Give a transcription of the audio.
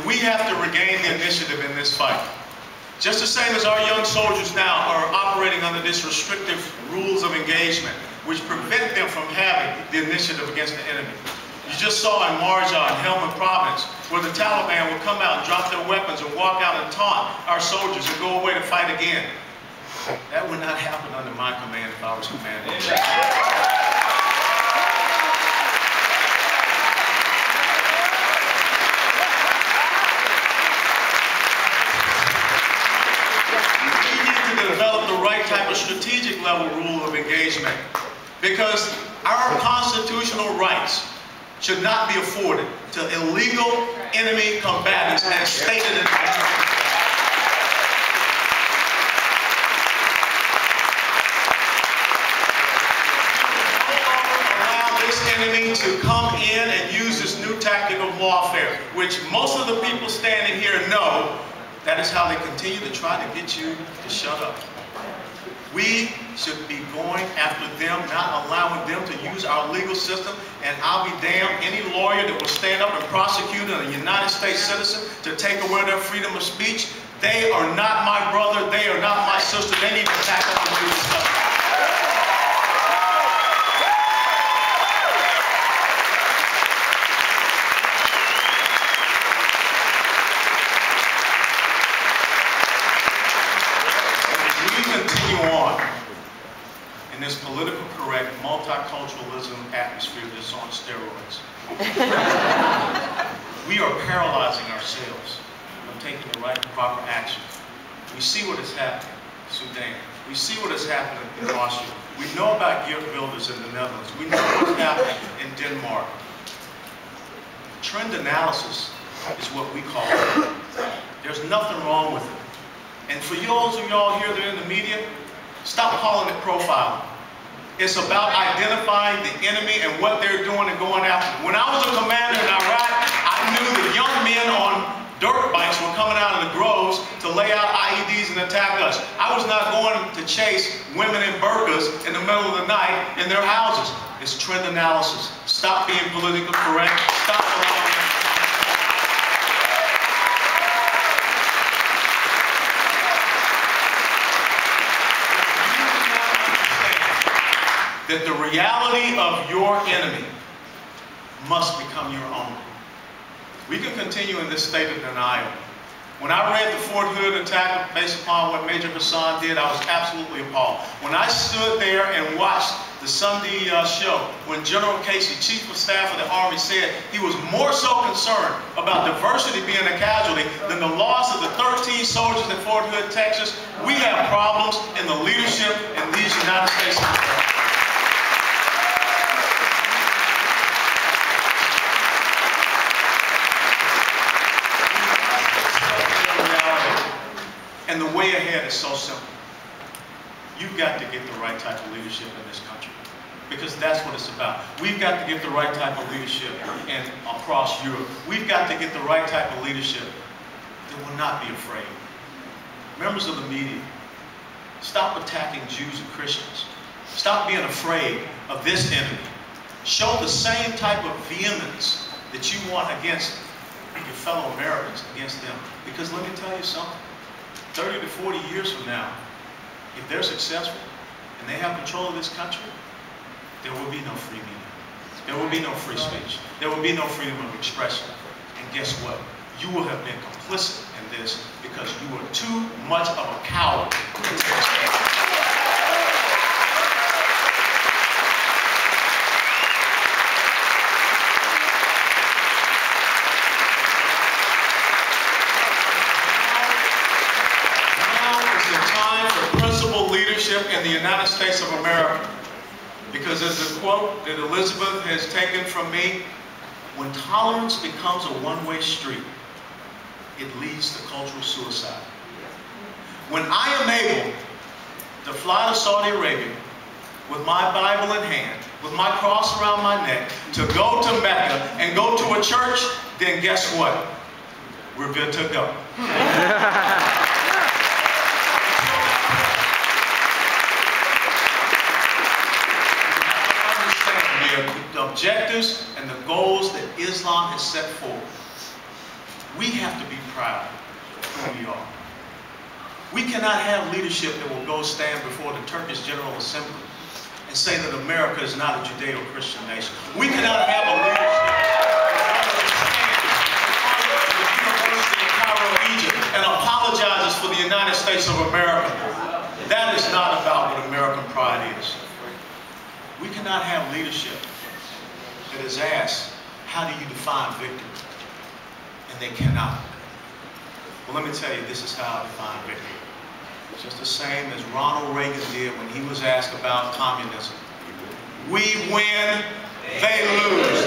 we have to regain the initiative in this fight. Just the same as our young soldiers now are operating under this restrictive rules of engagement, which prevent them from having the initiative against the enemy. You just saw in Marja and Helmand Province where the Taliban would come out and drop their weapons and walk out and taunt our soldiers and go away to fight again. That would not happen under my command if I was commander. Develop the right type of strategic level rule of engagement, because our constitutional rights should not be afforded to illegal enemy combatants as stated in the allow this enemy to come in and use this new tactic of warfare, which most of the people standing here know. That is how they continue to try to get you to shut up. We should be going after them, not allowing them to use our legal system. And I'll be damned, any lawyer that will stand up and prosecute a United States citizen to take away their freedom of speech, they are not my brother, they are not my sister, they need to back up and do this stuff. In this politically correct multiculturalism atmosphere that's on steroids. We are paralyzing ourselves from taking the right and proper action. We see what is happening in Sudan. We see what is happening in Austria. We know about gear builders in the Netherlands. We know what's happening in Denmark. Trend analysis is what we call it. There's nothing wrong with it. And for those of y'all here that are in the media, stop calling it profiling. It's about identifying the enemy and what they're doing and going after. When I was a commander in Iraq, I knew that young men on dirt bikes were coming out of the groves to lay out IEDs and attack us. I was not going to chase women in burqas in the middle of the night in their houses. It's trend analysis. Stop being politically correct. Stop allowing them. That the reality of your enemy must become your own. We can continue in this state of denial. When I read the Fort Hood attack based upon what Major Hassan did, I was absolutely appalled. When I stood there and watched the Sunday show, when General Casey, Chief of Staff of the Army, said he was more so concerned about diversity being a casualty than the loss of the 13 soldiers at Fort Hood, Texas, we have problems in the leadership in these United States of America. And the way ahead is so simple. You've got to get the right type of leadership in this country, because that's what it's about. We've got to get the right type of leadership across Europe. We've got to get the right type of leadership that will not be afraid. Members of the media, stop attacking Jews and Christians. Stop being afraid of this enemy. Show the same type of vehemence that you want against your fellow Americans, against them. Because let me tell you something. 30 to 40 years from now, if they're successful and they have control of this country, there will be no free media. There will be no free speech. There will be no freedom of expression. And guess what? You will have been complicit in this because you were too much of a coward. In the United States of America, because as the quote that Elizabeth has taken from me, when tolerance becomes a one-way street, it leads to cultural suicide. When I am able to fly to Saudi Arabia with my Bible in hand, with my cross around my neck, to go to Mecca and go to a church, then guess what? We're good to go. The objectives and the goals that Islam has set forward. We have to be proud of who we are. We cannot have leadership that will go stand before the Turkish General Assembly and say that America is not a Judeo-Christian nation. We cannot have a leadership that will stand before the University of Cairo, Egypt, and apologizes for the United States of America. That is not about what American pride is. We cannot have leadership that is asked, how do you define victory? And they cannot. Well, let me tell you, this is how I define victory. It's just the same as Ronald Reagan did when he was asked about communism. We win, they lose.